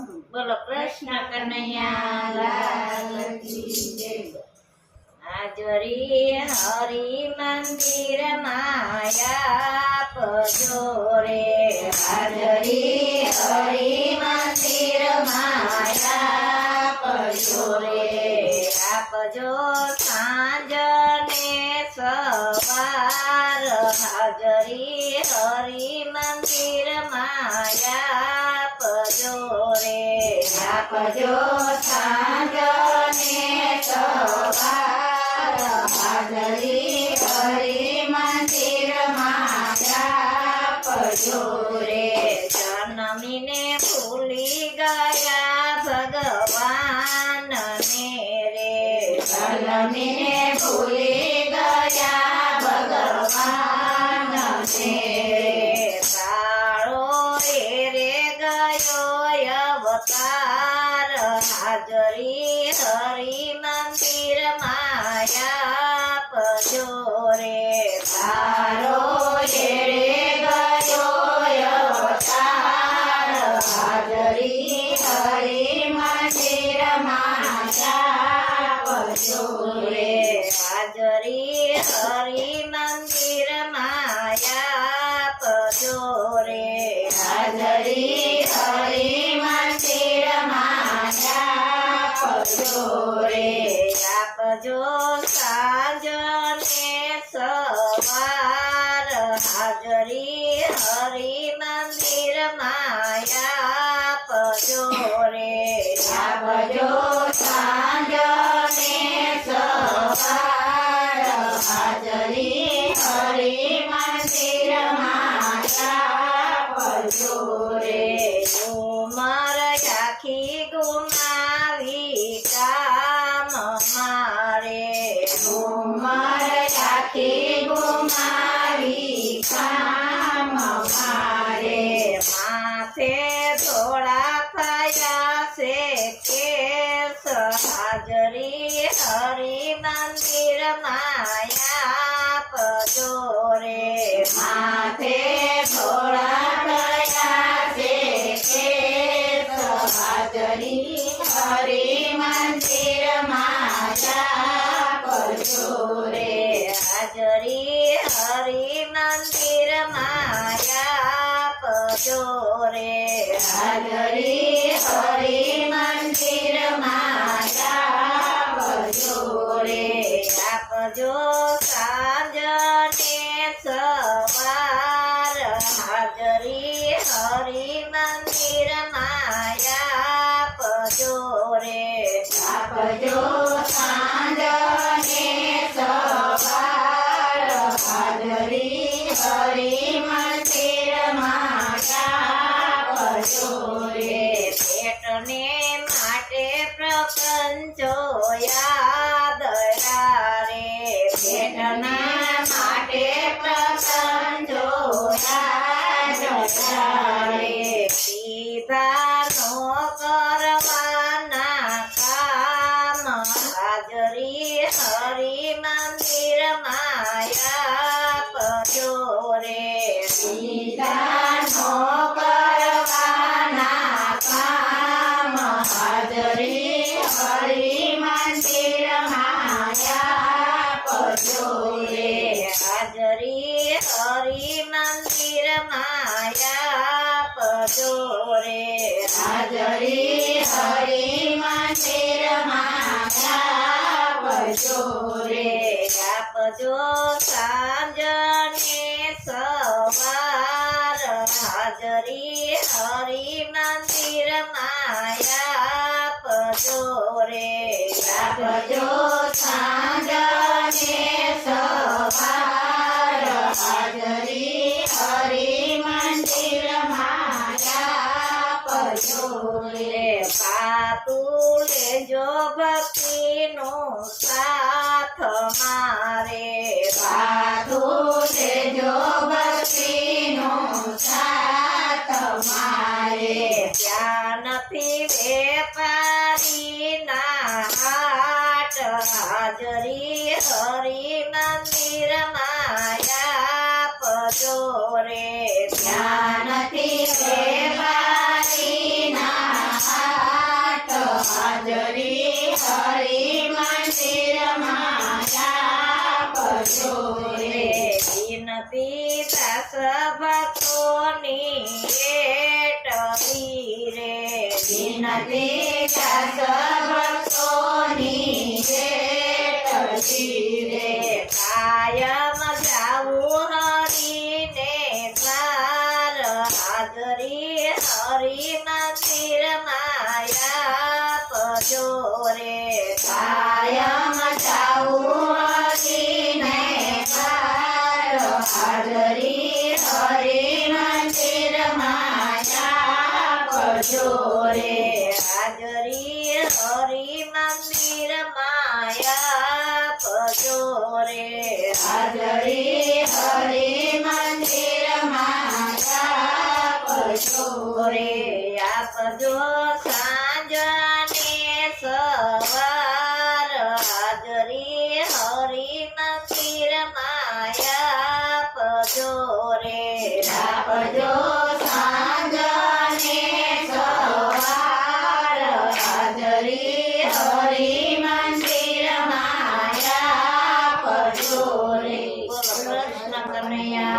બોલો કૃષ્ણ કનૈયા લાલ કી જય। હાજરી હરી મંદિર માયા પજો રે, હાજરી હરી મંદિર માયા પજો રે। આપજો સાંજ ને સવાર, હાજરી હરી મંદિર માયા પજો રે। આપજો સાંજ ને સવાર, હાજરી હરી મંદિર માયા પજો રે। જન્મીને ભૂલી ગયા ભગવાન ને રે, જન્મીને ભૂલી ગયા ભગવાન ને રે। કાળો રે ગયો અવતાર, હાજરી હરી મંદિર માયા પજો રે। કાળો રે ગયો અવતાર, હાજરી હરી મંદિર માયા પજો રે। હાજરી હરી મંદિર માયા પજો રે, હાજરી હરી મંદિર માયા પજો રે। આપજો સાંજ ને સવાર, હાજરી હરી મંદિર માયા પજો રે। આપજો સાંજ ને સવાર, હાજરી હરી મંદિર માયા પજો રે। ઉમર આખી ગુમાવી કામ મારે, ઉમર આખી ગુમાવી કામ મારે। માથે ધોળા થયા છે કેસ, હાજરી હરી મંદિર માયા પજો રે। માથે ધોળા થયા છે કેસ, હાજરી હરી મંદિર માયા પજો રે। હાજરી હરી મંદિર માયા પજો રે, હાજરી હરી મંદિર માયા પજો રે। આપજો સાંજ ને સવાર, હાજરી હરી મંદિર માયા પજો રે। આપજો સાંજ ને સવાર, હાજરી હરી મંદિર માયા પજો રે। પેટને માટે પ્રપંચો યાદ રે, પેટના માટે પ્રપંચો યાદ રે। સીધા નો કરવાના કામ, હાજરી હરી મંદિર માયા પજો રે। સીધા નો કરવાના કામ, હાજરી હરી મંદિર માયા પજો રે। હાજરી હરી મંદિર માયા પજો રે, હાજરી હરી મંદિર માયા પજો રે। આપજો સાંજ ને સવાર, હાજરી હરી મંદિર માયા પજો રે। આપજો સાંજ ને સવાર, હાજરી હરી મંદિર માયા પજો રે। પાતું લેજો ભક્તિનો સાથ મારે, પાતું લેજો ભક્તિનો સાથ મારે। ત્યાં નથી વેપારી ના હાટ, હાજરી હરી મંદિર માયા પજો રે। ત્યાં નથી વેપારી ના હરી મંદિરમાં આપજો રે વિનતી દાસ ભક્તોની એટલી રે વિનતી દાસ ભક્તોની એટલી રે કાયમ જાવું હરીને દ્વાર હાજરી હરી મંદિરમાં આપજો રે કાયમ જાવું હરીને દ્વાર હાજરી હરી મંદિરમાં આપજો રે હાજરી હરી મંદિરમાં આપજો રે હાજરી હરી મંદિરમાં આપજો રે આપજો સાંજને સવાર હાજરી હરી મંદિરમાં આપજો રે આપજો સાંજને સવાર હાજરી હરી મંદિરમાં આપજો રે બોલો કૃષ્ણ કનૈયા